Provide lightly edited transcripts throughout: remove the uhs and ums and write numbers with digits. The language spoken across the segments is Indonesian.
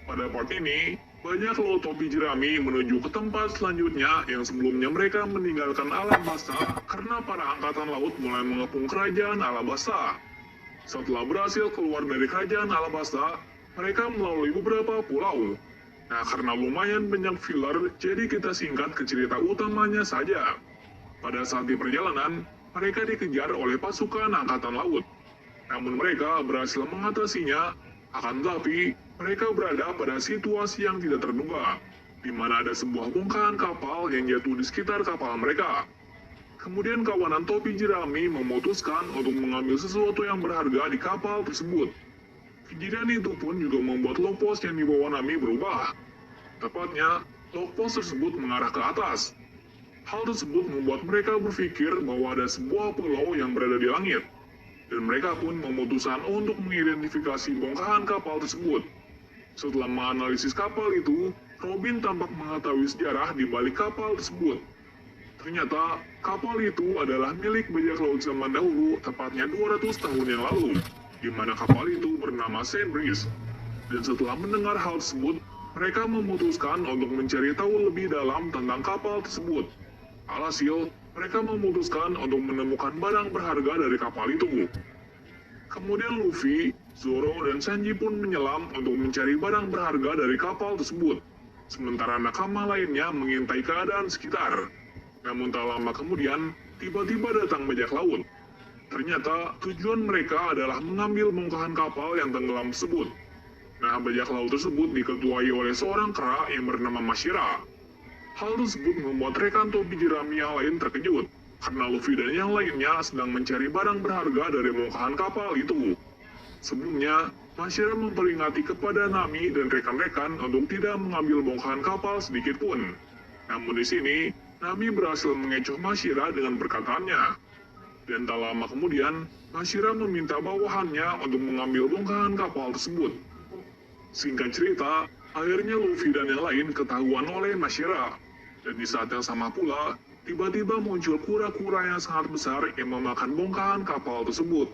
Pada part ini, banyak laut topi jerami menuju ke tempat selanjutnya yang sebelumnya mereka meninggalkan Alabasta karena para angkatan laut mulai mengepung kerajaan Alabasta. Setelah berhasil keluar dari kerajaan Alabasta, mereka melalui beberapa pulau. Nah, karena lumayan banyak filler, jadi kita singkat ke cerita utamanya saja. Pada saat di perjalanan, mereka dikejar oleh pasukan angkatan laut. Namun mereka berhasil mengatasinya, akan tetapi mereka berada pada situasi yang tidak terduga, di mana ada sebuah bongkahan kapal yang jatuh di sekitar kapal mereka. Kemudian kawanan topi jerami memutuskan untuk mengambil sesuatu yang berharga di kapal tersebut. Kejadian itu pun juga membuat logpost yang dibawa Nami berubah. Tepatnya, logpost tersebut mengarah ke atas. Hal tersebut membuat mereka berpikir bahwa ada sebuah pulau yang berada di langit. Dan mereka pun memutuskan untuk mengidentifikasi bongkahan kapal tersebut. Setelah menganalisis kapal itu, Robin tampak mengetahui sejarah di balik kapal tersebut. Ternyata, kapal itu adalah milik bajak laut zaman dahulu, tepatnya 200 tahun yang lalu, di mana kapal itu bernama Saint Breeze. Dan setelah mendengar hal tersebut, mereka memutuskan untuk mencari tahu lebih dalam tentang kapal tersebut. Alhasil, mereka memutuskan untuk menemukan barang berharga dari kapal itu. Kemudian Luffy, Zoro, dan Sanji pun menyelam untuk mencari barang berharga dari kapal tersebut. Sementara nakama lainnya mengintai keadaan sekitar. Namun tak lama kemudian, tiba-tiba datang bajak laut. Ternyata tujuan mereka adalah mengambil bongkahan kapal yang tenggelam tersebut. Nah, bajak laut tersebut diketuai oleh seorang kera yang bernama Mashira. Hal tersebut membuat rekan topi jerami yang lain terkejut, karena Luffy dan yang lainnya sedang mencari barang berharga dari bongkahan kapal itu. Sebelumnya, Mashira memperingati kepada Nami dan rekan-rekan untuk tidak mengambil bongkahan kapal sedikit pun. Namun di sini, Nami berhasil mengecoh Mashira dengan perkataannya. Dan tak lama kemudian, Mashira meminta bawahannya untuk mengambil bongkahan kapal tersebut. Singkat cerita, akhirnya Luffy dan yang lain ketahuan oleh Mashira. Dan di saat yang sama pula, tiba-tiba muncul kura-kura yang sangat besar yang memakan bongkahan kapal tersebut.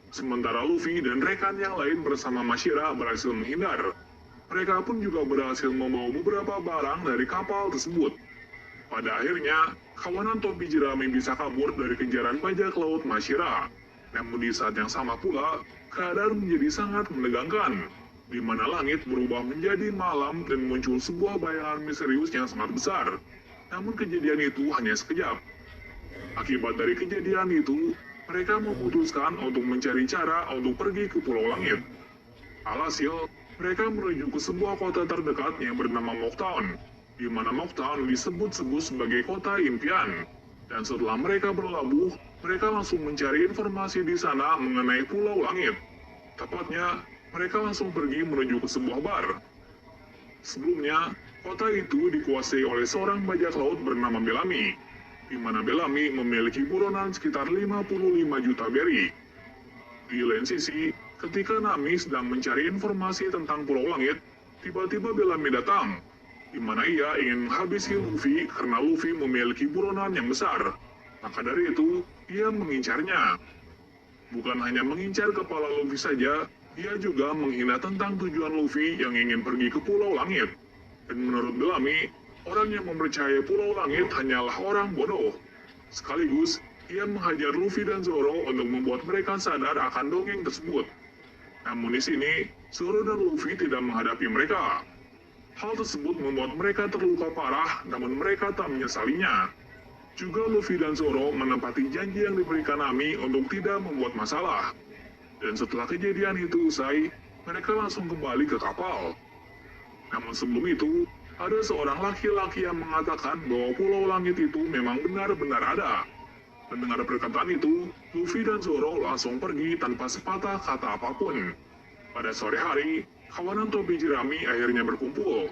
Sementara Luffy dan rekan yang lain bersama Mashira berhasil menghindar. Mereka pun juga berhasil membawa beberapa barang dari kapal tersebut. Pada akhirnya, kawanan topi jerami bisa kabur dari kejaran bajak laut Mashira. Namun di saat yang sama pula, keadaan menjadi sangat menegangkan, di mana langit berubah menjadi malam dan muncul sebuah bayangan misterius yang sangat besar. Namun kejadian itu hanya sekejap. Akibat dari kejadian itu, mereka memutuskan untuk mencari cara untuk pergi ke Pulau Langit. Alhasil, mereka menuju ke sebuah kota terdekat yang bernama Mocktown, di mana Mocktown disebut-sebut sebagai kota impian. Dan setelah mereka berlabuh, mereka langsung mencari informasi di sana mengenai Pulau Langit. Tepatnya, mereka langsung pergi menuju ke sebuah bar. Sebelumnya, kota itu dikuasai oleh seorang bajak laut bernama Bellamy, di mana Bellamy memiliki buronan sekitar 55 juta berry. Di lain sisi, ketika Nami sedang mencari informasi tentang Pulau Langit, tiba-tiba Bellamy datang, di mana ia ingin menghabisi Luffy karena Luffy memiliki buronan yang besar. Maka dari itu, ia mengincarnya. Bukan hanya mengincar kepala Luffy saja, ia juga menghina tentang tujuan Luffy yang ingin pergi ke Pulau Langit. Dan menurut Bellamy, orang yang mempercayai Pulau Langit hanyalah orang bodoh. Sekaligus, ia menghajar Luffy dan Zoro untuk membuat mereka sadar akan dongeng tersebut. Namun di sini, Zoro dan Luffy tidak menghadapi mereka. Hal tersebut membuat mereka terluka parah, namun mereka tak menyesalinya. Juga Luffy dan Zoro menepati janji yang diberikan Nami untuk tidak membuat masalah. Dan setelah kejadian itu usai, mereka langsung kembali ke kapal. Namun sebelum itu, ada seorang laki-laki yang mengatakan bahwa Pulau Langit itu memang benar-benar ada. Mendengar perkataan itu, Luffy dan Zoro langsung pergi tanpa sepatah kata apapun. Pada sore hari, kawanan topi jerami akhirnya berkumpul.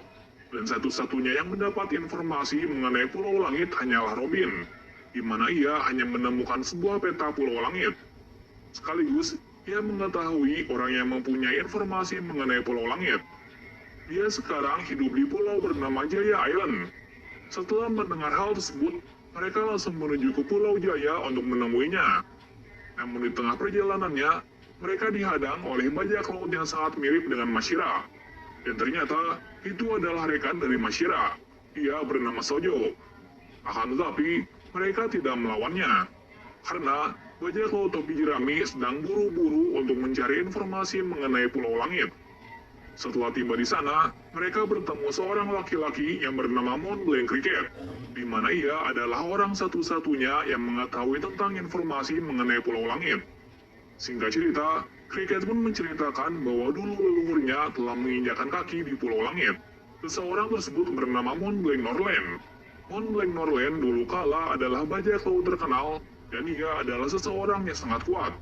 Dan satu-satunya yang mendapat informasi mengenai Pulau Langit hanyalah Robin, di mana ia hanya menemukan sebuah peta Pulau Langit. Sekaligus, ia mengetahui orang yang mempunyai informasi mengenai Pulau Langit. Dia sekarang hidup di pulau bernama Jaya Island. Setelah mendengar hal tersebut, mereka langsung menuju ke Pulau Jaya untuk menemuinya. Namun di tengah perjalanannya, mereka dihadang oleh bajak laut yang sangat mirip dengan Mashira. Dan ternyata itu adalah rekan dari Mashira. Ia bernama Sojo. Akan tetapi, mereka tidak melawannya. Karena bajak laut topi jerami sedang buru-buru untuk mencari informasi mengenai Pulau Langit. Setelah tiba di sana, mereka bertemu seorang laki-laki yang bernama Moonblank Cricket, di mana ia adalah orang satu-satunya yang mengetahui tentang informasi mengenai Pulau Langit. Singkat cerita, Cricket pun menceritakan bahwa dulu leluhurnya telah menginjakan kaki di Pulau Langit. Seseorang tersebut bernama Moonblank Norland. Moonblank Norland dulu kala adalah bajak laut terkenal, dan ia adalah seseorang yang sangat kuat.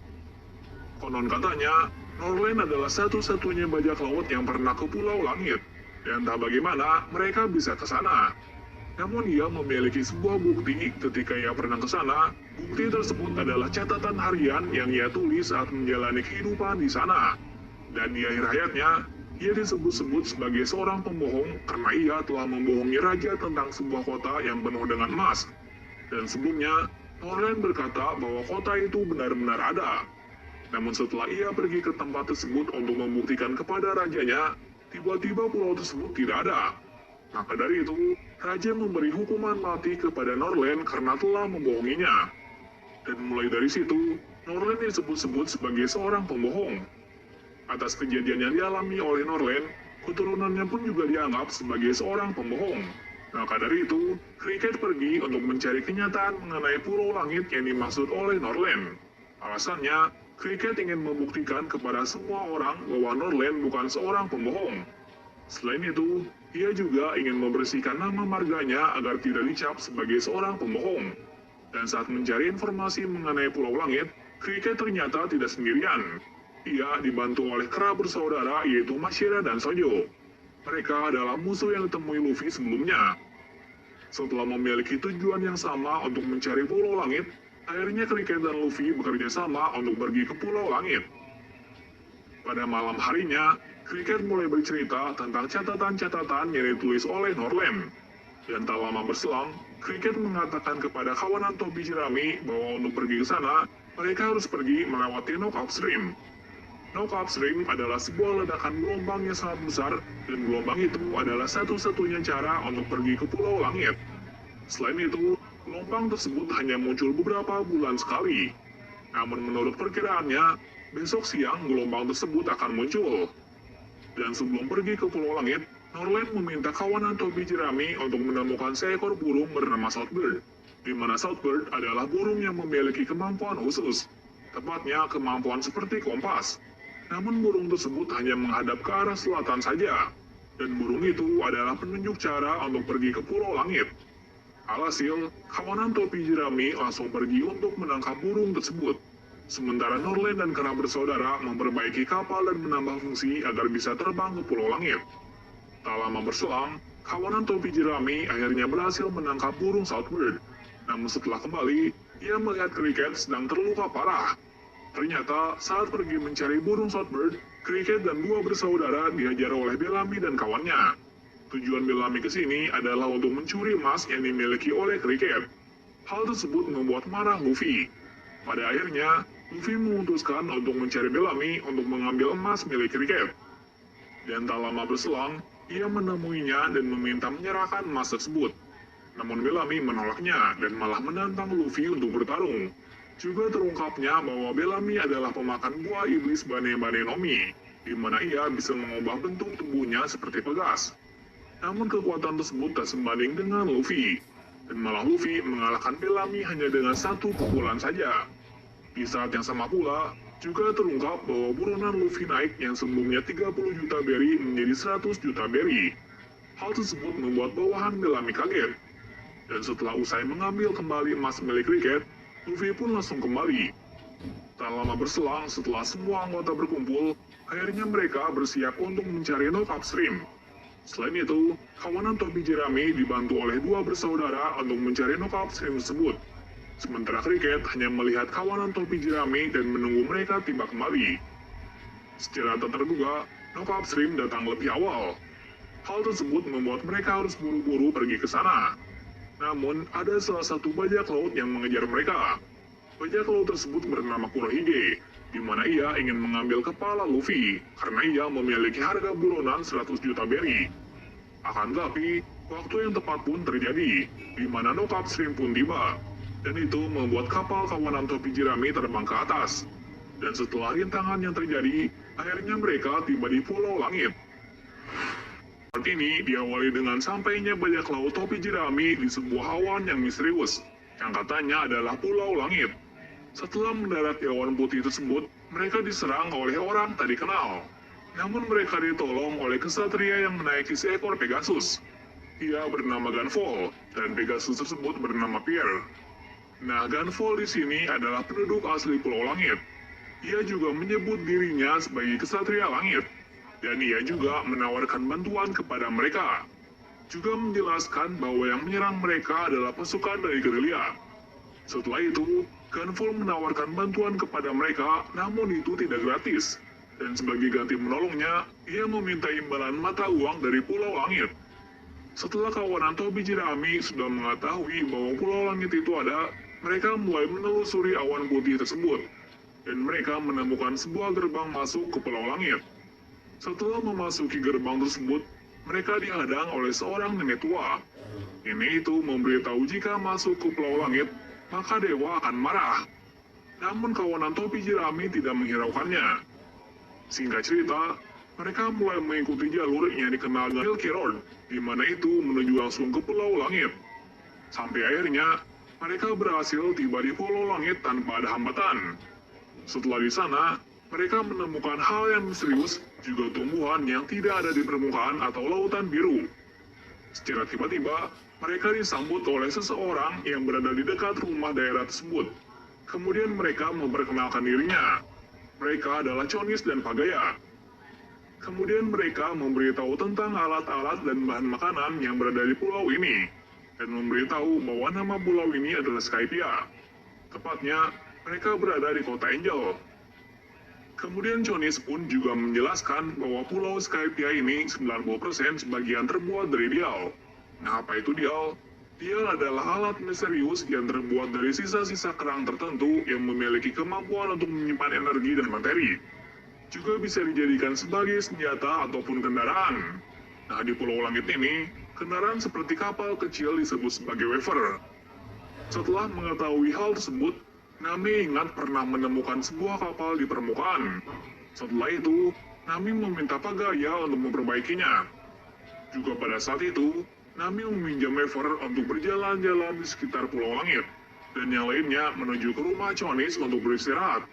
Konon katanya, Norland adalah satu-satunya bajak laut yang pernah ke Pulau Langit, dan tak bagaimana mereka bisa ke sana. Namun ia memiliki sebuah bukti ketika ia pernah ke sana. Bukti tersebut adalah catatan harian yang ia tulis saat menjalani kehidupan di sana. Dan di akhir hayatnya, ia disebut-sebut sebagai seorang pembohong karena ia telah membohongi raja tentang sebuah kota yang penuh dengan emas. Dan sebelumnya, Norland berkata bahwa kota itu benar-benar ada. Namun setelah ia pergi ke tempat tersebut untuk membuktikan kepada rajanya, tiba-tiba pulau tersebut tidak ada. Maka dari itu, raja memberi hukuman mati kepada Norland karena telah membohonginya. Dan mulai dari situ, Norland disebut-sebut sebagai seorang pembohong. Atas kejadian yang dialami oleh Norland, keturunannya pun juga dianggap sebagai seorang pembohong. Maka dari itu, Cricket pergi untuk mencari kenyataan mengenai Pulau Langit yang dimaksud oleh Norland. Alasannya, Cricket ingin membuktikan kepada semua orang bahwa Norland bukan seorang pembohong. Selain itu, ia juga ingin membersihkan nama marganya agar tidak dicap sebagai seorang pembohong. Dan saat mencari informasi mengenai Pulau Langit, Cricket ternyata tidak sendirian. Ia dibantu oleh kera bersaudara yaitu Mashira dan Sojo. Mereka adalah musuh yang ditemui Luffy sebelumnya. Setelah memiliki tujuan yang sama untuk mencari Pulau Langit, akhirnya Cricket dan Luffy bekerja sama untuk pergi ke Pulau Langit. Pada malam harinya, Cricket mulai bercerita tentang catatan-catatan yang ditulis oleh Norland. Dan tak lama berselang, Cricket mengatakan kepada kawanan topi jerami bahwa untuk pergi ke sana, mereka harus pergi melewati Knockout Stream. Knockout Stream adalah sebuah ledakan gelombang yang sangat besar, dan gelombang itu adalah satu-satunya cara untuk pergi ke Pulau Langit. Selain itu, gelombang tersebut hanya muncul beberapa bulan sekali. Namun menurut perkiraannya, besok siang gelombang tersebut akan muncul. Dan sebelum pergi ke Pulau Langit, Norland meminta kawanan topi jerami untuk menemukan seekor burung bernama Southbird, di mana Southbird adalah burung yang memiliki kemampuan khusus, tepatnya kemampuan seperti kompas. Namun burung tersebut hanya menghadap ke arah selatan saja, dan burung itu adalah penunjuk cara untuk pergi ke Pulau Langit. Alhasil, kawanan topi jerami langsung pergi untuk menangkap burung tersebut. Sementara Norland dan kera bersaudara memperbaiki kapal dan menambah fungsi agar bisa terbang ke Pulau Langit. Tak lama berselang, kawanan topi jerami akhirnya berhasil menangkap burung Southbird. Namun setelah kembali, ia melihat Cricket sedang terluka parah. Ternyata saat pergi mencari burung Southbird, Cricket dan dua bersaudara dihajar oleh Bellamy dan kawannya. Tujuan Bellamy ke sini adalah untuk mencuri emas yang dimiliki oleh Cricket. Hal tersebut membuat marah Luffy. Pada akhirnya, Luffy memutuskan untuk mencari Bellamy untuk mengambil emas milik Cricket. Dan tak lama berselang, ia menemuinya dan meminta menyerahkan emas tersebut. Namun Bellamy menolaknya dan malah menantang Luffy untuk bertarung. Juga terungkapnya bahwa Bellamy adalah pemakan buah iblis Bane-Bane no Mi, di mana ia bisa mengubah bentuk tubuhnya seperti Pegas. Namun kekuatan tersebut tak sebanding dengan Luffy, dan malah Luffy mengalahkan Bellamy hanya dengan satu pukulan saja. Di saat yang sama pula, juga terungkap bahwa buronan Luffy naik yang sebelumnya 30 juta berry menjadi 100 juta berry. Hal tersebut membuat bawahan Bellamy kaget. Dan setelah usai mengambil kembali emas milik Cricket, Luffy pun langsung kembali. Tak lama berselang setelah semua anggota berkumpul, akhirnya mereka bersiap untuk mencari Knockout Stream. Selain itu, kawanan topi jerami dibantu oleh dua bersaudara untuk mencari Knockout Stream tersebut. Sementara Cricket hanya melihat kawanan topi jerami dan menunggu mereka tiba kembali. Secara tak terduga, Knockout Stream datang lebih awal. Hal tersebut membuat mereka harus buru-buru pergi ke sana. Namun, ada salah satu bajak laut yang mengejar mereka. Bajak laut tersebut bernama Kurohige. di mana ia ingin mengambil kepala Luffy karena ia memiliki harga buronan 100 juta berry. Akan tetapi, waktu yang tepat pun terjadi, di mana Knockup Shrimp pun tiba, dan itu membuat kapal kawanan topi jerami terbang ke atas. Dan setelah rintangan yang terjadi, akhirnya mereka tiba di Pulau Langit. Part ini diawali dengan sampainya bajak laut topi jerami di sebuah awan yang misterius, yang katanya adalah Pulau Langit. Setelah mendarat di awan putih tersebut, mereka diserang oleh orang tak dikenal. Namun mereka ditolong oleh kesatria yang menaiki seekor Pegasus. Ia bernama Gunvoll, dan Pegasus tersebut bernama Pierre. Nah, Gunvoll di sini adalah penduduk asli Pulau Langit. Ia juga menyebut dirinya sebagai kesatria langit, dan ia juga menawarkan bantuan kepada mereka. Juga menjelaskan bahwa yang menyerang mereka adalah pasukan dari gerilya. Setelah itu, Gunvoll menawarkan bantuan kepada mereka, namun itu tidak gratis. Dan sebagai ganti menolongnya, ia meminta imbalan mata uang dari Pulau Langit. Setelah kawanan topi jerami sudah mengetahui bahwa Pulau Langit itu ada, mereka mulai menelusuri awan putih tersebut. Dan mereka menemukan sebuah gerbang masuk ke Pulau Langit. Setelah memasuki gerbang tersebut, mereka dihadang oleh seorang nenek tua. Nenek itu memberitahu jika masuk ke Pulau Langit, maka dewa akan marah. Namun kawanan topi jerami tidak menghiraukannya. Singkat cerita, mereka mulai mengikuti jalur yang dikenal dengan Milky Road, di mana itu menuju langsung ke Pulau Langit. Sampai akhirnya, mereka berhasil tiba di Pulau Langit tanpa ada hambatan. Setelah di sana, mereka menemukan hal yang misterius, juga tumbuhan yang tidak ada di permukaan atau lautan biru. Secara tiba-tiba, mereka disambut oleh seseorang yang berada di dekat rumah daerah tersebut. Kemudian mereka memperkenalkan dirinya. Mereka adalah Chonis dan Pagaya. Kemudian mereka memberitahu tentang alat-alat dan bahan makanan yang berada di pulau ini, dan memberitahu bahwa nama pulau ini adalah Skypia. Tepatnya, mereka berada di kota Angel. Kemudian Chonis pun juga menjelaskan bahwa pulau Skypia ini 90% sebagian terbuat dari dial. Nah, apa itu dial? Dial adalah alat misterius yang terbuat dari sisa-sisa kerang tertentu yang memiliki kemampuan untuk menyimpan energi dan materi. Juga bisa dijadikan sebagai senjata ataupun kendaraan. Nah, di Pulau Langit ini, kendaraan seperti kapal kecil disebut sebagai waver. Setelah mengetahui hal tersebut, Nami ingat pernah menemukan sebuah kapal di permukaan. Setelah itu, Nami meminta Pagaya untuk memperbaikinya. Juga pada saat itu, Nami meminjam waver untuk berjalan-jalan di sekitar Pulau Langit, dan yang lainnya menuju ke rumah Chonis untuk beristirahat.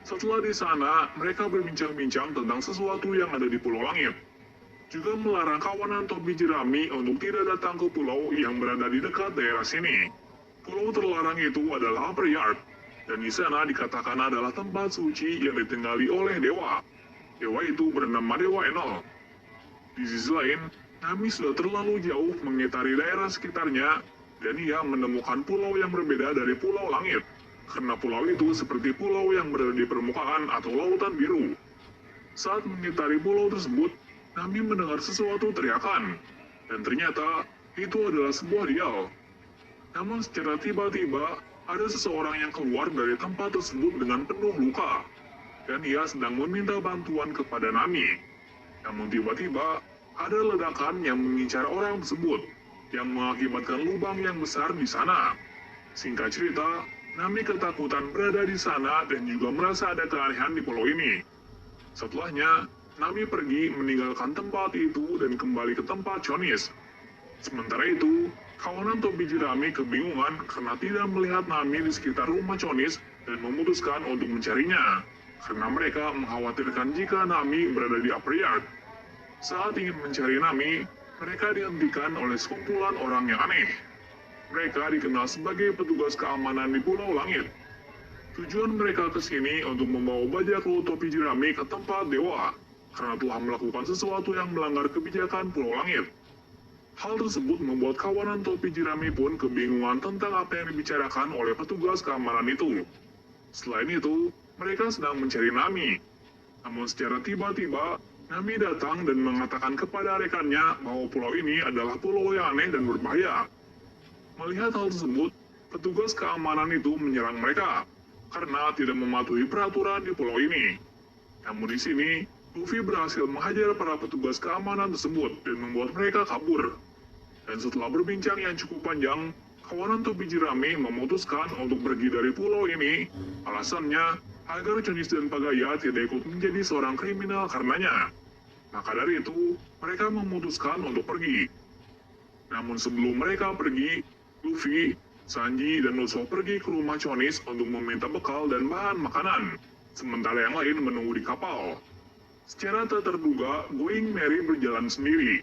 Setelah di sana, mereka berbincang-bincang tentang sesuatu yang ada di Pulau Langit. Juga melarang kawanan topi jerami untuk tidak datang ke pulau yang berada di dekat daerah sini. Pulau terlarang itu adalah Upper Yard, dan di sana dikatakan adalah tempat suci yang ditinggali oleh dewa. Dewa itu bernama Dewa Enol. Di sisi lain, Nami sudah terlalu jauh mengitari daerah sekitarnya, dan ia menemukan pulau yang berbeda dari Pulau Langit. Karena pulau itu seperti pulau yang berada di permukaan atau lautan biru. Saat mengitari pulau tersebut, Nami mendengar sesuatu teriakan, dan ternyata itu adalah sebuah dial. Namun secara tiba-tiba, ada seseorang yang keluar dari tempat tersebut dengan penuh luka, dan ia sedang meminta bantuan kepada Nami. Namun tiba-tiba, ada ledakan yang mengincar orang tersebut, yang mengakibatkan lubang yang besar di sana. Singkat cerita, Nami ketakutan berada di sana dan juga merasa ada keanehan di pulau ini. Setelahnya, Nami pergi meninggalkan tempat itu dan kembali ke tempat Chonis. Sementara itu, kawanan topi jerami kebingungan karena tidak melihat Nami di sekitar rumah Chonis dan memutuskan untuk mencarinya, karena mereka mengkhawatirkan jika Nami berada di Upper Yard. Saat ingin mencari Nami, mereka dihentikan oleh sekumpulan orang yang aneh. Mereka dikenal sebagai petugas keamanan di Pulau Langit. Tujuan mereka ke sini untuk membawa bajak laut topi jerami ke tempat dewa, karena telah melakukan sesuatu yang melanggar kebijakan Pulau Langit. Hal tersebut membuat kawanan topi jerami pun kebingungan tentang apa yang dibicarakan oleh petugas keamanan itu. Selain itu, mereka sedang mencari Nami. Namun secara tiba-tiba, Nami datang dan mengatakan kepada rekannya bahwa pulau ini adalah pulau yang aneh dan berbahaya. Melihat hal tersebut, petugas keamanan itu menyerang mereka. karena tidak mematuhi peraturan di pulau ini. Namun di sini, Luffy berhasil menghajar para petugas keamanan tersebut dan membuat mereka kabur. Dan setelah berbincang yang cukup panjang, kawanan topi jerami memutuskan untuk pergi dari pulau ini. Alasannya, agar Chunis dan Pagaya tidak ikut menjadi seorang kriminal karenanya. Maka dari itu, mereka memutuskan untuk pergi. Namun sebelum mereka pergi, Luffy, Sanji, dan Usopp pergi ke rumah Chunis untuk meminta bekal dan bahan makanan, sementara yang lain menunggu di kapal. Secara tak terduga, Going Merry berjalan sendiri.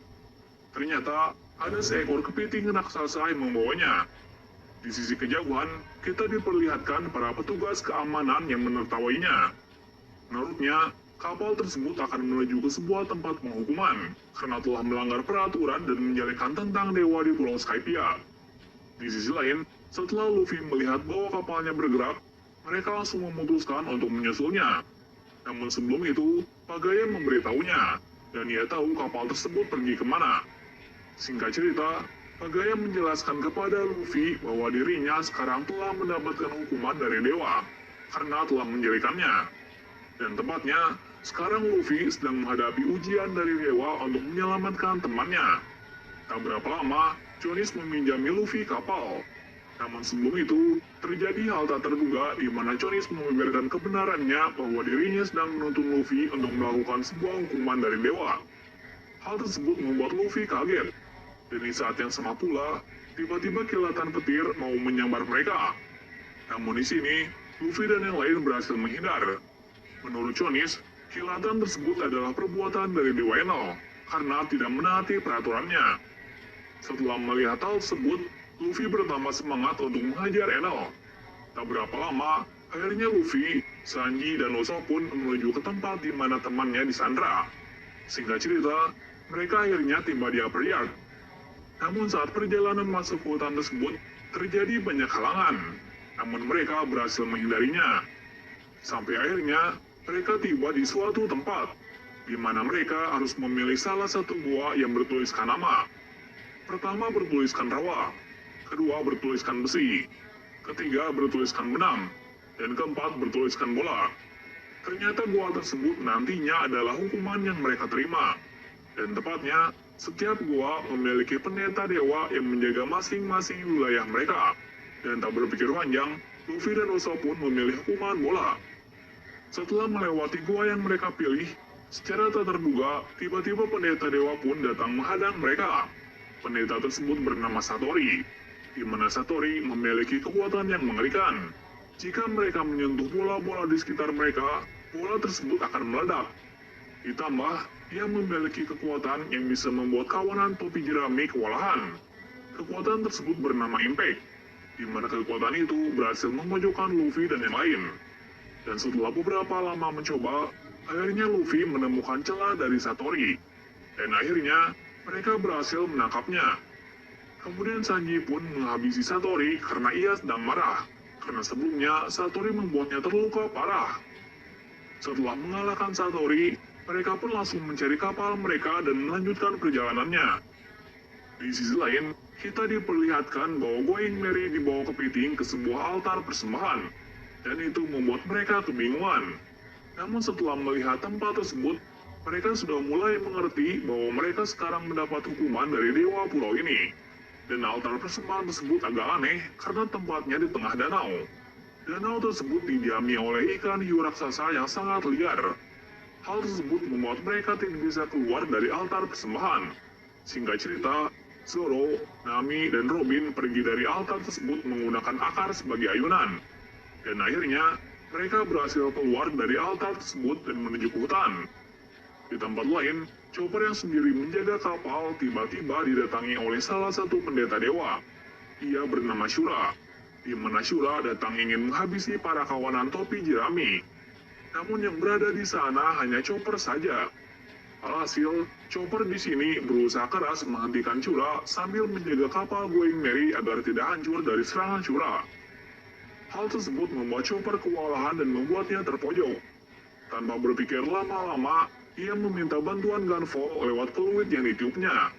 Ternyata, ada seekor kepiting raksasa yang membawanya. Di sisi kejauhan, kita diperlihatkan para petugas keamanan yang menertawainya. Menurutnya, kapal tersebut akan menuju ke sebuah tempat penghukuman, karena telah melanggar peraturan dan menjelekkan tentang dewa di Pulau Skypiea. Di sisi lain, setelah Luffy melihat bahwa kapalnya bergerak, mereka langsung memutuskan untuk menyusulnya. Namun sebelum itu, Pagaya memberitahunya, dan ia tahu kapal tersebut pergi kemana. Singkat cerita, Pagaya menjelaskan kepada Luffy bahwa dirinya sekarang telah mendapatkan hukuman dari dewa, karena telah menjelekannya. Dan tepatnya, sekarang Luffy sedang menghadapi ujian dari dewa untuk menyelamatkan temannya. Tak berapa lama, Chunis meminjami Luffy kapal. Namun sebelum itu, terjadi hal tak terduga di mana Chunis membeberkan kebenarannya bahwa dirinya sedang menuntun Luffy untuk melakukan sebuah hukuman dari dewa. Hal tersebut membuat Luffy kaget. Dan di saat yang sama pula, tiba-tiba kilatan petir mau menyambar mereka. Namun di sini, Luffy dan yang lain berhasil menghindar. Menurut Chunis, kilatan tersebut adalah perbuatan dari Dewa Enel, karena tidak menaati peraturannya. Setelah melihat hal tersebut, Luffy bertambah semangat untuk menghajar Enel. Tak berapa lama, akhirnya Luffy, Sanji, dan Usopp pun menuju ke tempat di mana temannya disandra. Singkat cerita, mereka akhirnya tiba di Upper Yard. Namun saat perjalanan masuk ke hutan tersebut, terjadi banyak halangan. Namun mereka berhasil menghindarinya. Sampai akhirnya, mereka tiba di suatu tempat, di mana mereka harus memilih salah satu gua yang bertuliskan nama. Pertama bertuliskan rawa, kedua bertuliskan besi, ketiga bertuliskan benang, dan keempat bertuliskan bola. Ternyata gua tersebut nantinya adalah hukuman yang mereka terima. Dan tepatnya, setiap gua memiliki pendeta dewa yang menjaga masing-masing wilayah mereka. Dan tak berpikir panjang, Luffy dan Usopp pun memilih hukuman bola. Setelah melewati gua yang mereka pilih, secara tak terduga, tiba-tiba pendeta dewa pun datang menghadang mereka. Pendeta tersebut bernama Satori, di mana Satori memiliki kekuatan yang mengerikan. Jika mereka menyentuh bola-bola di sekitar mereka, bola tersebut akan meledak. Ditambah, ia memiliki kekuatan yang bisa membuat kawanan topi jerami kewalahan. Kekuatan tersebut bernama Impact, di mana kekuatan itu berhasil memojokkan Luffy dan yang lain. Dan setelah beberapa lama mencoba, akhirnya Luffy menemukan celah dari Satori. Dan akhirnya, mereka berhasil menangkapnya. Kemudian Sanji pun menghabisi Satori karena ia sedang marah, karena sebelumnya Satori membuatnya terluka parah. Setelah mengalahkan Satori, mereka pun langsung mencari kapal mereka dan melanjutkan perjalanannya. Di sisi lain, kita diperlihatkan bahwa Going Merry dibawa kepiting ke sebuah altar persembahan, dan itu membuat mereka kebingungan. Namun setelah melihat tempat tersebut, mereka sudah mulai mengerti bahwa mereka sekarang mendapat hukuman dari dewa pulau ini. Dan altar persembahan tersebut agak aneh karena tempatnya di tengah danau. Danau tersebut didiami oleh ikan hiu raksasa yang sangat liar. Hal tersebut membuat mereka tidak bisa keluar dari altar persembahan. Singkat cerita, Zoro, Nami, dan Robin pergi dari altar tersebut menggunakan akar sebagai ayunan. Dan akhirnya, mereka berhasil keluar dari altar tersebut dan menuju ke hutan. Di tempat lain, Chopper yang sendiri menjaga kapal tiba-tiba didatangi oleh salah satu pendeta dewa. Ia bernama Shura, di mana Shura datang ingin menghabisi para kawanan topi jerami. Namun yang berada di sana hanya Chopper saja. Alhasil, Chopper di sini berusaha keras menghentikan Shura sambil menjaga kapal Going Merry agar tidak hancur dari serangan Shura. Hal tersebut membuat Chopper kewalahan dan membuatnya terpojok. Tanpa berpikir lama-lama, ia meminta bantuan Gunvolt lewat peluit yang ditiupnya.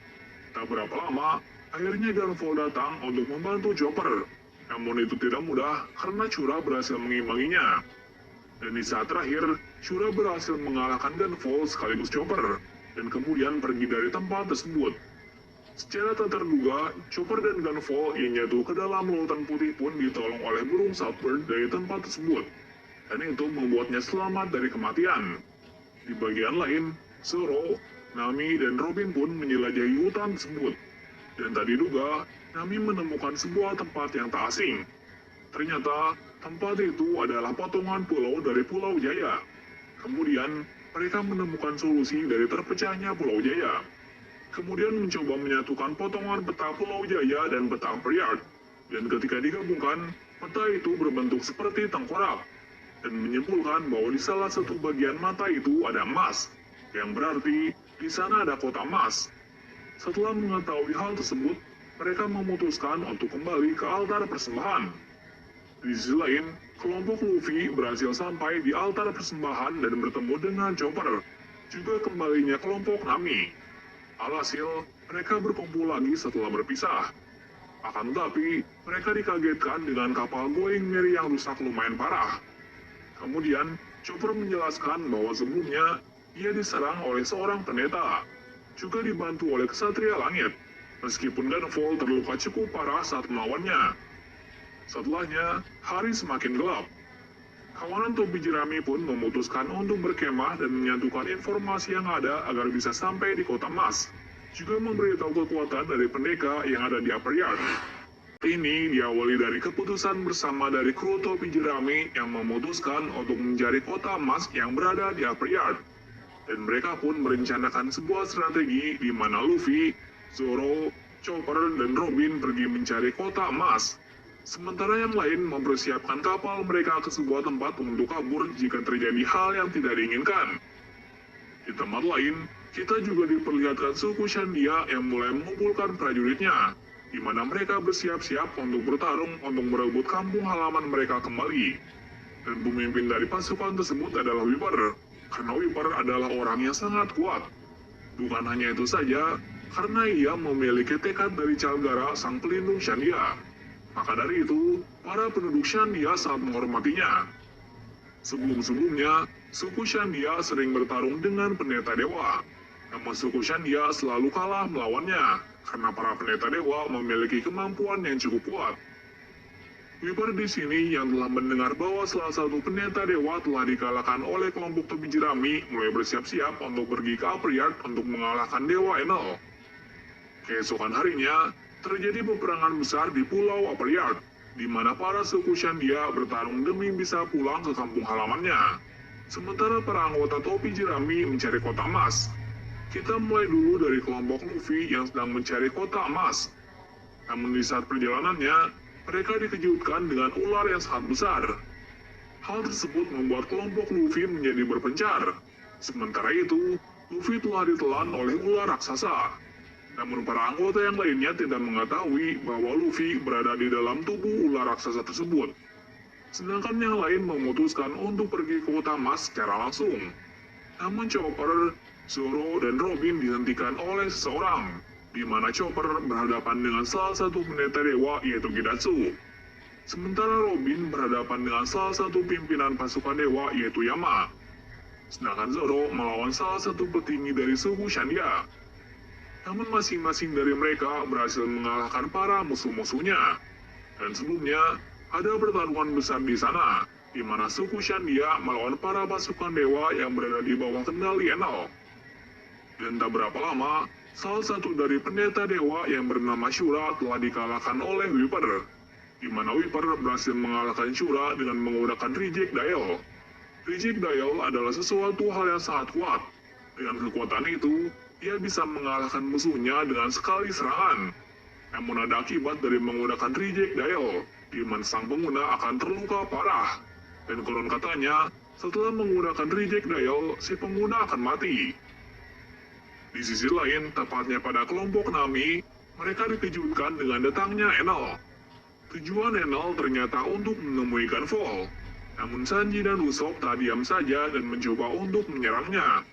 Tak berapa lama, akhirnya Gunvolt datang untuk membantu Chopper. Namun itu tidak mudah karena Shura berhasil mengimbanginya. Dan di saat terakhir, Shura berhasil mengalahkan Gunvolt sekaligus Chopper, dan kemudian pergi dari tempat tersebut. Secara tak terduga, Chopper dan Gunvolt yang jatuh ke dalam lautan putih pun ditolong oleh burung Southbird dari tempat tersebut, dan itu membuatnya selamat dari kematian. Di bagian lain, Zoro, Nami, dan Robin pun menjelajahi hutan tersebut. Dan tak diduga, Nami menemukan sebuah tempat yang tak asing. Ternyata, tempat itu adalah potongan pulau dari Pulau Jaya. Kemudian, mereka menemukan solusi dari terpecahnya Pulau Jaya. Kemudian mencoba menyatukan potongan peta Pulau Jaya dan peta Upper. Dan ketika digabungkan, peta itu berbentuk seperti tengkorak. Dan menyimpulkan bahwa di salah satu bagian mata itu ada emas, yang berarti di sana ada kota emas. Setelah mengetahui hal tersebut, mereka memutuskan untuk kembali ke altar persembahan. Di sisi lain, kelompok Luffy berhasil sampai di altar persembahan dan bertemu dengan Chopper, juga kembalinya kelompok Nami. Alhasil, mereka berkumpul lagi setelah berpisah. Akan tetapi, mereka dikagetkan dengan kapal Going Merry yang rusak lumayan parah. Kemudian, Chopper menjelaskan bahwa sebelumnya, ia diserang oleh seorang pendeta, juga dibantu oleh Ksatria Langit, meskipun Gunvolt terluka cukup parah saat melawannya. Setelahnya, hari semakin gelap. Kawanan topi jerami pun memutuskan untuk berkemah dan menyatukan informasi yang ada agar bisa sampai di kota emas. Juga memberitahu kekuatan dari pendekar yang ada di Upper Yard. Ini diawali dari keputusan bersama dari kru topi jerami yang memutuskan untuk mencari kota emas yang berada di Upper Yard. Dan mereka pun merencanakan sebuah strategi di mana Luffy, Zoro, Chopper, dan Robin pergi mencari kota emas. Sementara yang lain mempersiapkan kapal mereka ke sebuah tempat untuk kabur jika terjadi hal yang tidak diinginkan. Di tempat lain, kita juga diperlihatkan suku Shandia yang mulai mengumpulkan prajuritnya, di mana mereka bersiap-siap untuk bertarung untuk merebut kampung halaman mereka kembali. Dan pemimpin dari pasukan tersebut adalah Viper, karena Viper adalah orang yang sangat kuat. Bukan hanya itu saja, karena ia memiliki tekad dari Calgara, sang pelindung Shandia. Maka dari itu, para penduduk Shandia sangat menghormatinya. Sebelum-sebelumnya, suku Shandia sering bertarung dengan pendeta dewa. Namun suku Shandia selalu kalah melawannya, karena para pendeta dewa memiliki kemampuan yang cukup kuat. Viper di sini yang telah mendengar bahwa salah satu pendeta dewa telah dikalahkan oleh kelompok topi jerami mulai bersiap-siap untuk pergi ke Upper Yard untuk mengalahkan Dewa Enel. Keesokan harinya, terjadi peperangan besar di Pulau Upper Yard, di mana para suku Shandia bertarung demi bisa pulang ke kampung halamannya. Sementara para anggota topi jerami mencari kota emas. Kita mulai dulu dari kelompok Luffy yang sedang mencari kota emas. Namun di saat perjalanannya, mereka dikejutkan dengan ular yang sangat besar. Hal tersebut membuat kelompok Luffy menjadi berpencar. Sementara itu, Luffy telah ditelan oleh ular raksasa. Namun para anggota yang lainnya tidak mengetahui bahwa Luffy berada di dalam tubuh ular raksasa tersebut. Sedangkan yang lain memutuskan untuk pergi ke kota emas secara langsung. Namun Chopper, Zoro, dan Robin dihentikan oleh seseorang, di mana Chopper berhadapan dengan salah satu pendeta dewa yaitu Gidatsu. Sementara Robin berhadapan dengan salah satu pimpinan pasukan dewa yaitu Yama. Sedangkan Zoro melawan salah satu petinggi dari suku Shandia. Namun masing-masing dari mereka berhasil mengalahkan para musuh-musuhnya. Dan sebelumnya, ada pertarungan besar di sana, di mana suku Shandia melawan para pasukan dewa yang berada di bawah kendali Enel. Dan tak berapa lama, salah satu dari pendeta dewa yang bernama Shura telah dikalahkan oleh Viper, di mana Viper berhasil mengalahkan Shura dengan menggunakan Reject Dial. Reject Dial adalah sesuatu hal yang sangat kuat. Dengan kekuatan itu, ia bisa mengalahkan musuhnya dengan sekali serangan. Namun ada akibat dari menggunakan Reject Dial, di mana sang pengguna akan terluka parah. Dan konon katanya, setelah menggunakan Reject Dial, si pengguna akan mati. Di sisi lain, tepatnya pada kelompok Nami, mereka dikejutkan dengan datangnya Enel. Tujuan Enel ternyata untuk menemui Gunvolt. Namun Sanji dan Usopp tak diam saja dan mencoba untuk menyerangnya.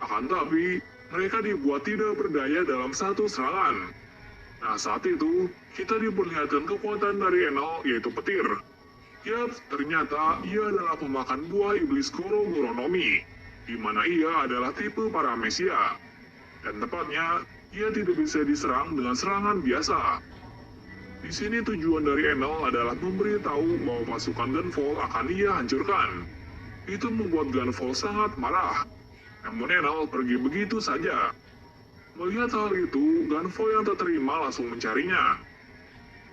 Akan tapi, mereka dibuat tidak berdaya dalam satu serangan. Nah, saat itu, kita diperlihatkan kekuatan dari Enel, yaitu petir. Yap, ternyata ia adalah pemakan buah iblis Goro Goronomi, di mana ia adalah tipe paramesia. Dan tepatnya, ia tidak bisa diserang dengan serangan biasa. Di sini tujuan dari Enel adalah memberitahu bahwa pasukan Gunvolt akan ia hancurkan. Itu membuat Gunvolt sangat marah. Namun Enel pergi begitu saja. Melihat hal itu, Gunvolt yang tak terima langsung mencarinya.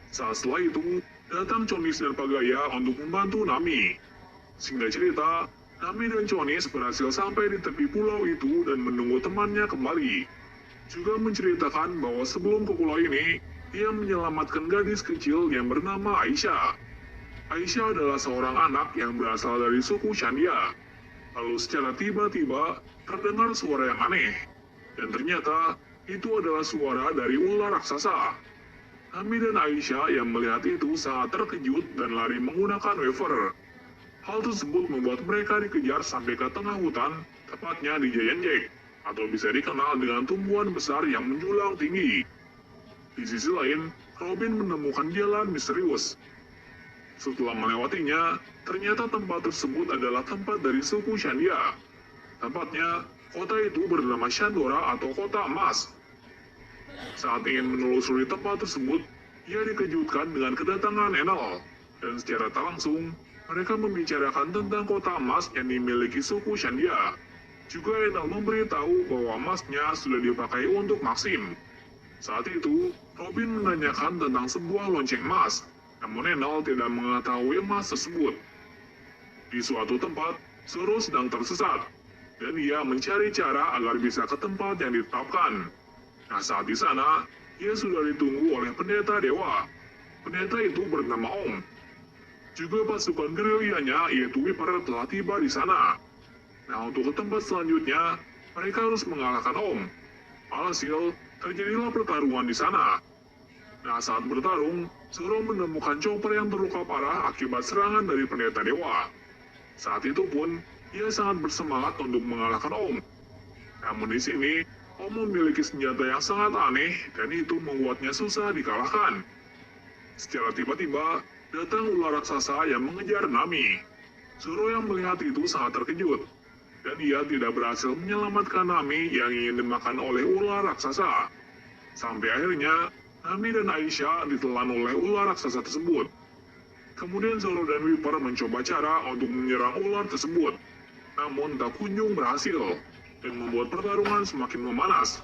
Saat setelah itu, datang Chonis dan Pagaya untuk membantu Nami. Singkat cerita, Nami dan Chonis berhasil sampai di tepi pulau itu dan menunggu temannya kembali. Juga menceritakan bahwa sebelum ke pulau ini, ia menyelamatkan gadis kecil yang bernama Aisyah. Aisyah adalah seorang anak yang berasal dari suku Shandia. Lalu secara tiba-tiba, terdengar suara yang aneh. Dan ternyata, itu adalah suara dari ular raksasa. Nami dan Aisyah yang melihat itu sangat terkejut dan lari menggunakan waver. Hal tersebut membuat mereka dikejar sampai ke tengah hutan, tepatnya di Giant Jack, atau bisa dikenal dengan tumbuhan besar yang menjulang tinggi. Di sisi lain, Robin menemukan jalan misterius. Setelah melewatinya, ternyata tempat tersebut adalah tempat dari suku Shandia. Tempatnya, kota itu bernama Shandora atau Kota Emas. Saat ingin menelusuri tempat tersebut, ia dikejutkan dengan kedatangan Enel. Dan secara tak langsung, mereka membicarakan tentang kota emas yang dimiliki suku Shandia. Juga Enel memberitahu bahwa emasnya sudah dipakai untuk Maxim. Saat itu, Robin menanyakan tentang sebuah lonceng emas, namun Enel tidak mengetahui emas tersebut. Di suatu tempat, Zoro sedang tersesat, dan ia mencari cara agar bisa ke tempat yang ditetapkan. Nah, saat di sana, ia sudah ditunggu oleh pendeta dewa. Pendeta itu bernama Om. Juga pasukan gerilyanya yaitu Viper telah tiba di sana. Nah, untuk ke tempat selanjutnya, mereka harus mengalahkan Om. Alhasil, terjadilah pertarungan di sana. Nah, saat bertarung, Zoro menemukan Chopper yang terluka parah akibat serangan dari pendeta dewa. Saat itu pun, ia sangat bersemangat untuk mengalahkan Om. Namun di sini, Om memiliki senjata yang sangat aneh dan itu membuatnya susah dikalahkan. Secara tiba-tiba, datang ular raksasa yang mengejar Nami. Zoro yang melihat itu sangat terkejut, dan ia tidak berhasil menyelamatkan Nami yang ingin dimakan oleh ular raksasa. Sampai akhirnya, Nami dan Aisyah ditelan oleh ular raksasa tersebut. Kemudian Zoro dan Viper mencoba cara untuk menyerang ular tersebut, namun tak kunjung berhasil, dan membuat pertarungan semakin memanas.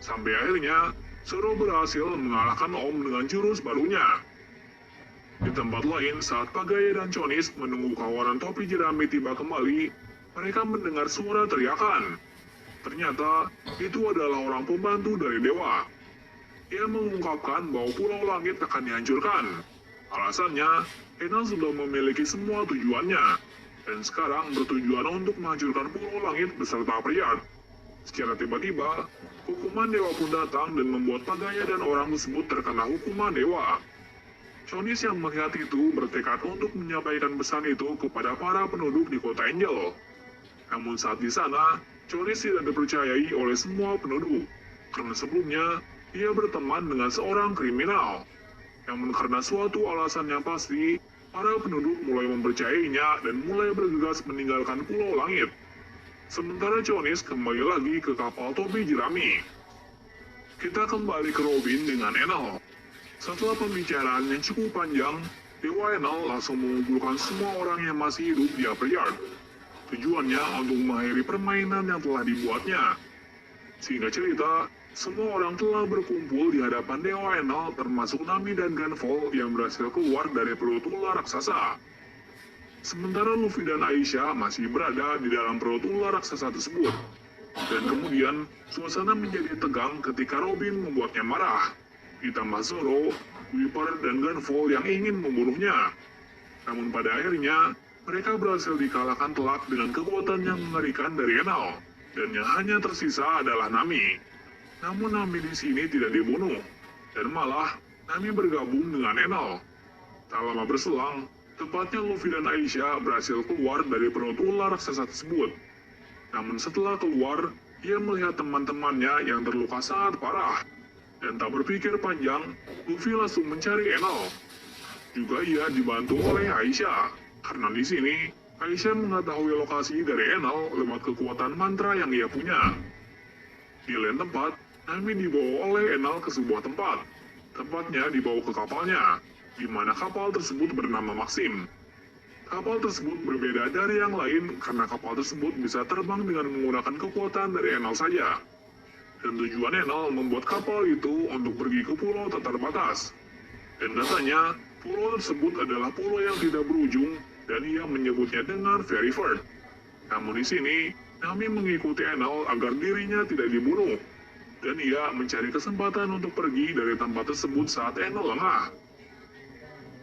Sampai akhirnya, Zoro berhasil mengalahkan Om dengan jurus barunya. Di tempat lain, saat Pagaya dan Chonis menunggu kawanan topi jerami tiba kembali, mereka mendengar suara teriakan. Ternyata, itu adalah orang pembantu dari dewa. Ia mengungkapkan bahwa Pulau Langit akan dihancurkan. Alasannya, Enel sudah memiliki semua tujuannya, dan sekarang bertujuan untuk menghancurkan Pulau Langit beserta Priyad. Secara tiba-tiba, hukuman dewa pun datang dan membuat Pagaya dan orang tersebut terkena hukuman dewa. Chonis yang melihat itu bertekad untuk menyampaikan pesan itu kepada para penduduk di kota Angel. Namun saat di sana, Chonis tidak dipercayai oleh semua penduduk, karena sebelumnya ia berteman dengan seorang kriminal. Namun karena suatu alasan yang pasti, para penduduk mulai mempercayainya dan mulai bergegas meninggalkan Pulau Langit. Sementara Chonis kembali lagi ke kapal topi jerami. Kita kembali ke Robin dengan Enel. Setelah pembicaraan yang cukup panjang, Dewa Enel langsung mengumpulkan semua orang yang masih hidup di Upper Yard. Tujuannya untuk mengakhiri permainan yang telah dibuatnya. Singkat cerita, semua orang telah berkumpul di hadapan Dewa Enel termasuk Nami dan Gunvolt yang berhasil keluar dari perut ular raksasa. Sementara Luffy dan Aisyah masih berada di dalam perut ular raksasa tersebut. Dan kemudian, suasana menjadi tegang ketika Robin membuatnya marah. Ditambah Zoro, Viper, dan Gunvolt yang ingin membunuhnya. Namun pada akhirnya, mereka berhasil dikalahkan telak dengan kekuatan yang mengerikan dari Enel. Dan yang hanya tersisa adalah Nami. Namun Nami di sini tidak dibunuh. Dan malah, Nami bergabung dengan Enel. Tak lama berselang, tepatnya Luffy dan Aisyah berhasil keluar dari perut ular raksasa tersebut. Namun setelah keluar, ia melihat teman-temannya yang terluka sangat parah. Dan tak berpikir panjang, Luffy langsung mencari Enel. Juga ia dibantu oleh Aisyah, karena di sini Aisyah mengetahui lokasi dari Enel lewat kekuatan mantra yang ia punya. Di lain tempat, Nami dibawa oleh Enel ke sebuah tempat. Tempatnya dibawa ke kapalnya, di mana kapal tersebut bernama Maxim. Kapal tersebut berbeda dari yang lain karena kapal tersebut bisa terbang dengan menggunakan kekuatan dari Enel saja. Dan tujuan Enel membuat kapal itu untuk pergi ke pulau tak terbatas. Dan katanya, pulau tersebut adalah pulau yang tidak berujung dan ia menyebutnya dengan Fairyford. Namun di sini, Nami mengikuti Enel agar dirinya tidak dibunuh. Dan ia mencari kesempatan untuk pergi dari tempat tersebut saat Enel lengah.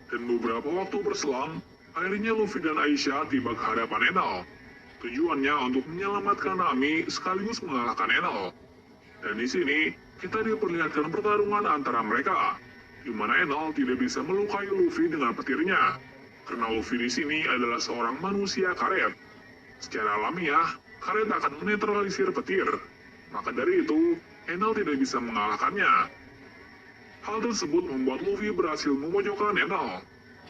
Dan beberapa waktu berselang, akhirnya Luffy dan Aisyah tiba ke hadapan Enel. Tujuannya untuk menyelamatkan Nami sekaligus mengalahkan Enel. Dan di sini, kita diperlihatkan pertarungan antara mereka, di mana Enel tidak bisa melukai Luffy dengan petirnya, karena Luffy di sini adalah seorang manusia karet. Secara alamiah, karet akan menetralisir petir. Maka dari itu, Enel tidak bisa mengalahkannya. Hal tersebut membuat Luffy berhasil memojokkan Enel.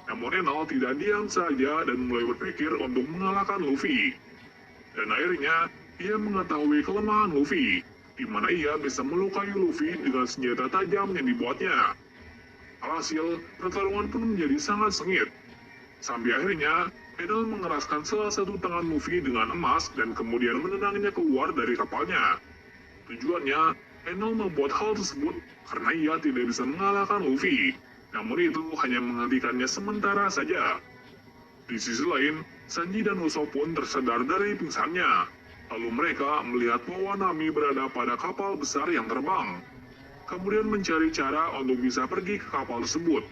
Namun Enel tidak diam saja dan mulai berpikir untuk mengalahkan Luffy. Dan akhirnya, ia mengetahui kelemahan Luffy, di mana ia bisa melukai Luffy dengan senjata tajam yang dibuatnya. Alhasil, pertarungan pun menjadi sangat sengit. Sampai akhirnya, Enel mengeraskan salah satu tangan Luffy dengan emas dan kemudian menendangnya keluar dari kapalnya. Tujuannya, Enel membuat hal tersebut karena ia tidak bisa mengalahkan Luffy. Namun itu hanya menghentikannya sementara saja. Di sisi lain, Sanji dan Usopp pun tersadar dari pingsannya. Lalu mereka melihat bahwa Nami berada pada kapal besar yang terbang. Kemudian mencari cara untuk bisa pergi ke kapal tersebut.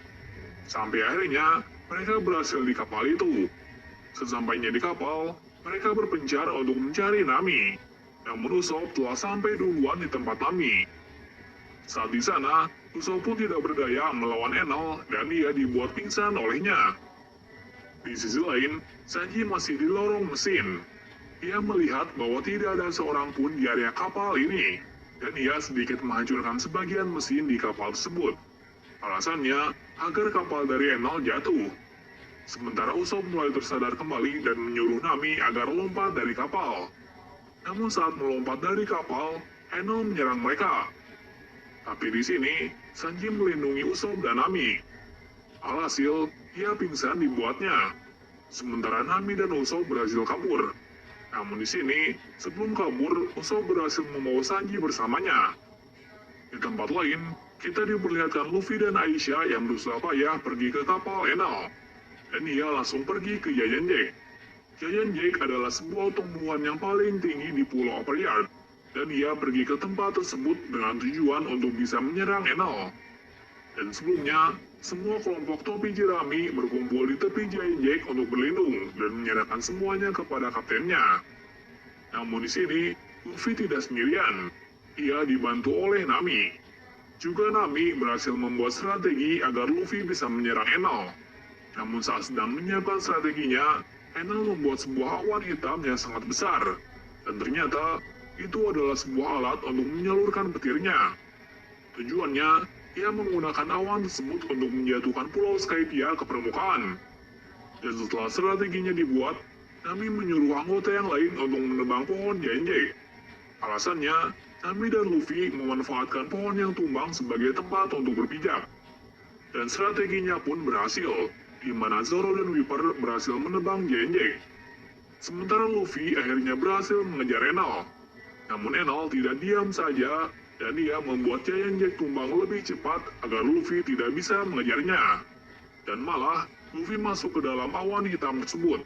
Sampai akhirnya, mereka berhasil di kapal itu. Sesampainya di kapal, mereka berpencar untuk mencari Nami. Namun Usopp telah sampai duluan di tempat Nami. Saat di sana, Usopp pun tidak berdaya melawan Enel dan ia dibuat pingsan olehnya. Di sisi lain, Sanji masih di lorong mesin. Ia melihat bahwa tidak ada seorang pun di area kapal ini, dan ia sedikit menghancurkan sebagian mesin di kapal tersebut. Alasannya, agar kapal dari Enel jatuh. Sementara Usopp mulai tersadar kembali dan menyuruh Nami agar lompat dari kapal. Namun saat melompat dari kapal, Enel menyerang mereka. Tapi di sini, Sanji melindungi Usopp dan Nami. Alhasil, ia pingsan dibuatnya. Sementara Nami dan Usopp berhasil kabur. Namun di sini, sebelum kabur, Usopp berhasil membawa Sanji bersamanya. Di tempat lain, kita diperlihatkan Luffy dan Aisyah yang berusaha payah pergi ke kapal Enel. Dan ia langsung pergi ke Giant Jake. Giant Jake adalah sebuah tumbuhan yang paling tinggi di Pulau Upper Yard. Dan ia pergi ke tempat tersebut dengan tujuan untuk bisa menyerang Enel. Dan sebelumnya, semua kelompok topi jerami berkumpul di tepi Giant Jake untuk berlindung dan menyerahkan semuanya kepada kaptennya. Namun di sini, Luffy tidak sendirian. Ia dibantu oleh Nami. Juga Nami berhasil membuat strategi agar Luffy bisa menyerang Enel. Namun saat sedang menyiapkan strateginya, Enel membuat sebuah awan hitam yang sangat besar. Dan ternyata, itu adalah sebuah alat untuk menyalurkan petirnya. Tujuannya, ia menggunakan awan tersebut untuk menjatuhkan Pulau Skypiea ke permukaan. Dan setelah strateginya dibuat, Nami menyuruh anggota yang lain untuk menebang pohon Giant Jake. Alasannya, Nami dan Luffy memanfaatkan pohon yang tumbang sebagai tempat untuk berpijak. Dan strateginya pun berhasil, di mana Zoro dan Viper berhasil menebang Giant Jake. Sementara Luffy akhirnya berhasil mengejar Enel. Namun Enel tidak diam saja, dan ia membuat Giant Jake tumbang lebih cepat agar Luffy tidak bisa mengejarnya. Dan malah, Luffy masuk ke dalam awan hitam tersebut.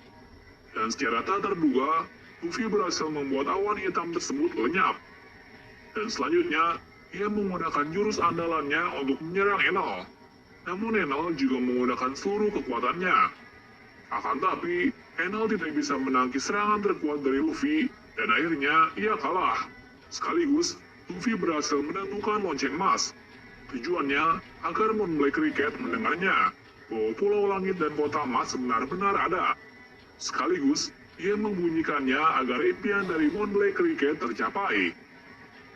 Dan secara tak terduga, Luffy berhasil membuat awan hitam tersebut lenyap. Dan selanjutnya, ia menggunakan jurus andalannya untuk menyerang Enel. Namun Enel juga menggunakan seluruh kekuatannya. Akan tapi, Enel tidak bisa menangkis serangan terkuat dari Luffy, dan akhirnya ia kalah. Sekaligus, Luffy berhasil menentukan lonceng emas. Tujuannya agar Moon Black Cricket mendengarnya bahwa Pulau Langit dan Kota Emas benar-benar ada. Sekaligus, ia membunyikannya agar impian dari Moon Black Cricket tercapai.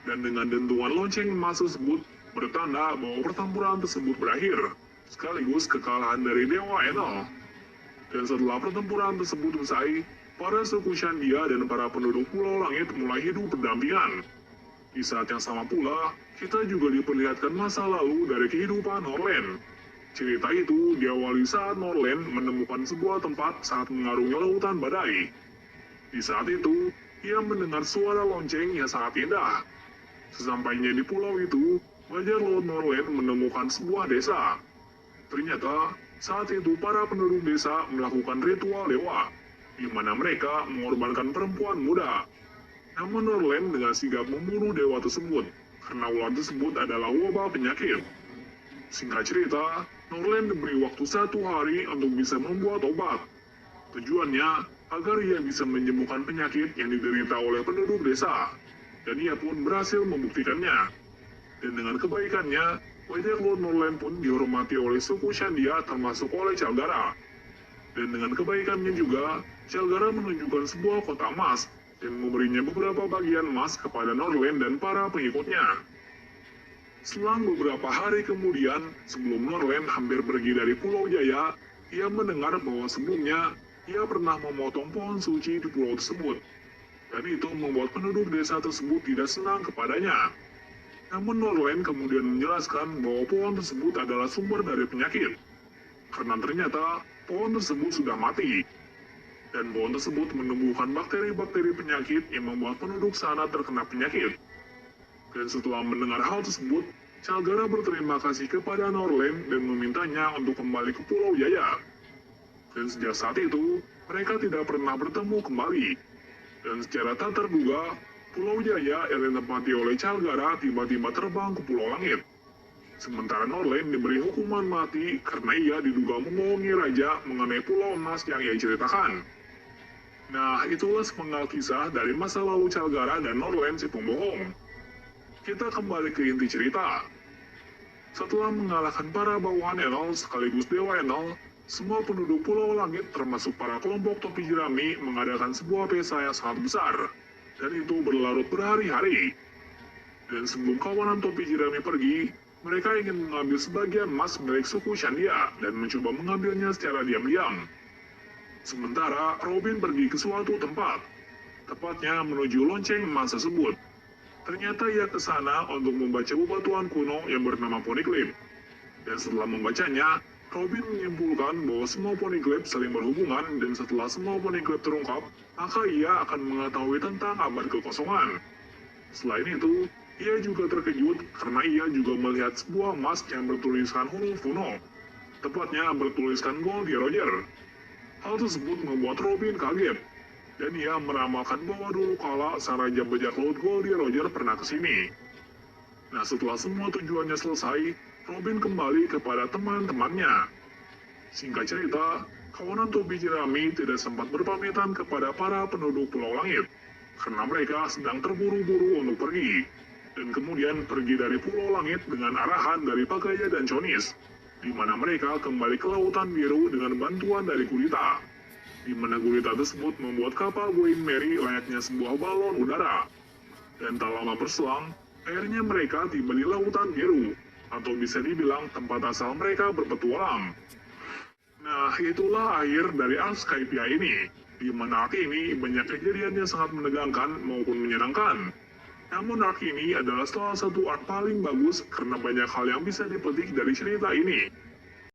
Dan dengan dentuman lonceng emas tersebut, bertanda bahwa pertempuran tersebut berakhir, sekaligus kekalahan dari Dewa Enel. Dan setelah pertempuran tersebut usai, para suku Shandia dan para penduduk Pulau Langit mulai hidup berdampingan. Di saat yang sama pula, kita juga diperlihatkan masa lalu dari kehidupan Norland. Cerita itu diawali saat Norland menemukan sebuah tempat saat mengarungi lautan badai. Di saat itu, ia mendengar suara lonceng yang sangat indah. Sesampainya di pulau itu, bajak laut Norland menemukan sebuah desa. Ternyata, saat itu para penduduk desa melakukan ritual dewa, di mana mereka mengorbankan perempuan muda. Namun Norland dengan sigap membunuh dewa tersebut, karena ular tersebut adalah wabah penyakit. Singkat cerita, Norland diberi waktu 1 hari untuk bisa membuat obat. Tujuannya, agar ia bisa menyembuhkan penyakit yang diderita oleh penduduk desa. Dan ia pun berhasil membuktikannya. Dan dengan kebaikannya, bajak laut Norland pun dihormati oleh suku Shandia termasuk oleh Calgara. Dan dengan kebaikannya juga, Calgara menunjukkan sebuah kotak emas dan memberinya beberapa bagian emas kepada Norland dan para pengikutnya. Selang beberapa hari kemudian, sebelum Norland hampir pergi dari Pulau Jaya, ia mendengar bahwa sebelumnya ia pernah memotong pohon suci di pulau tersebut. Dan itu membuat penduduk desa tersebut tidak senang kepadanya. Namun Norland kemudian menjelaskan bahwa pohon tersebut adalah sumber dari penyakit. Karena ternyata pohon tersebut sudah mati. Dan pohon tersebut menumbuhkan bakteri-bakteri penyakit yang membuat penduduk sana terkena penyakit. Dan setelah mendengar hal tersebut, Calgara berterima kasih kepada Norland dan memintanya untuk kembali ke Pulau Jaya. Dan sejak saat itu, mereka tidak pernah bertemu kembali. Dan secara tak terduga, Pulau Jaya yang ditempati oleh Calgara tiba-tiba terbang ke Pulau Langit. Sementara Norland diberi hukuman mati karena ia diduga membohongi raja mengenai pulau emas yang ia ceritakan. Nah, itulah sepenggal kisah dari masa lalu Calgara dan Norland si pembohong. Kita kembali ke inti cerita. Setelah mengalahkan para bawahan Enel sekaligus Dewa Enel, semua penduduk Pulau Langit termasuk para kelompok topi jerami mengadakan sebuah pesta yang sangat besar. Dan itu berlarut berhari-hari. Dan sebelum kawanan topi jerami pergi, mereka ingin mengambil sebagian emas milik suku Shandia dan mencoba mengambilnya secara diam-diam. Sementara Robin pergi ke suatu tempat, tepatnya menuju lonceng emas tersebut. Ternyata ia ke sana untuk membaca bebatuan kuno yang bernama Poneglyph. Dan setelah membacanya, Robin menyimpulkan bahwa semua Poneglyph saling berhubungan dan setelah semua Poneglyph terungkap, maka ia akan mengetahui tentang abad kekosongan. Selain itu, ia juga terkejut karena ia juga melihat sebuah emas yang bertuliskan huruf kuno, tepatnya bertuliskan Goldie Roger. Hal tersebut membuat Robin kaget, dan ia meramalkan bahwa dulu kala sang raja bajak laut Goldie Roger pernah kesini. Nah, setelah semua tujuannya selesai, Robin kembali kepada teman-temannya. Singkat cerita, kawanan topi jerami tidak sempat berpamitan kepada para penduduk Pulau Langit, karena mereka sedang terburu-buru untuk pergi. Dan kemudian pergi dari Pulau Langit dengan arahan dari Pagaya dan Chonis, di mana mereka kembali ke Lautan Biru dengan bantuan dari gurita, di mana gurita tersebut membuat kapal Queen Mary layaknya sebuah balon udara. Dan tak lama berselang, akhirnya mereka tiba di Lautan Biru, atau bisa dibilang tempat asal mereka berpetualang. Nah, itulah akhir dari arc Skypiea ini, di mana arc ini banyak kejadian yang sangat menegangkan maupun menyenangkan. Namun arc ini adalah salah satu arc paling bagus karena banyak hal yang bisa dipetik dari cerita ini.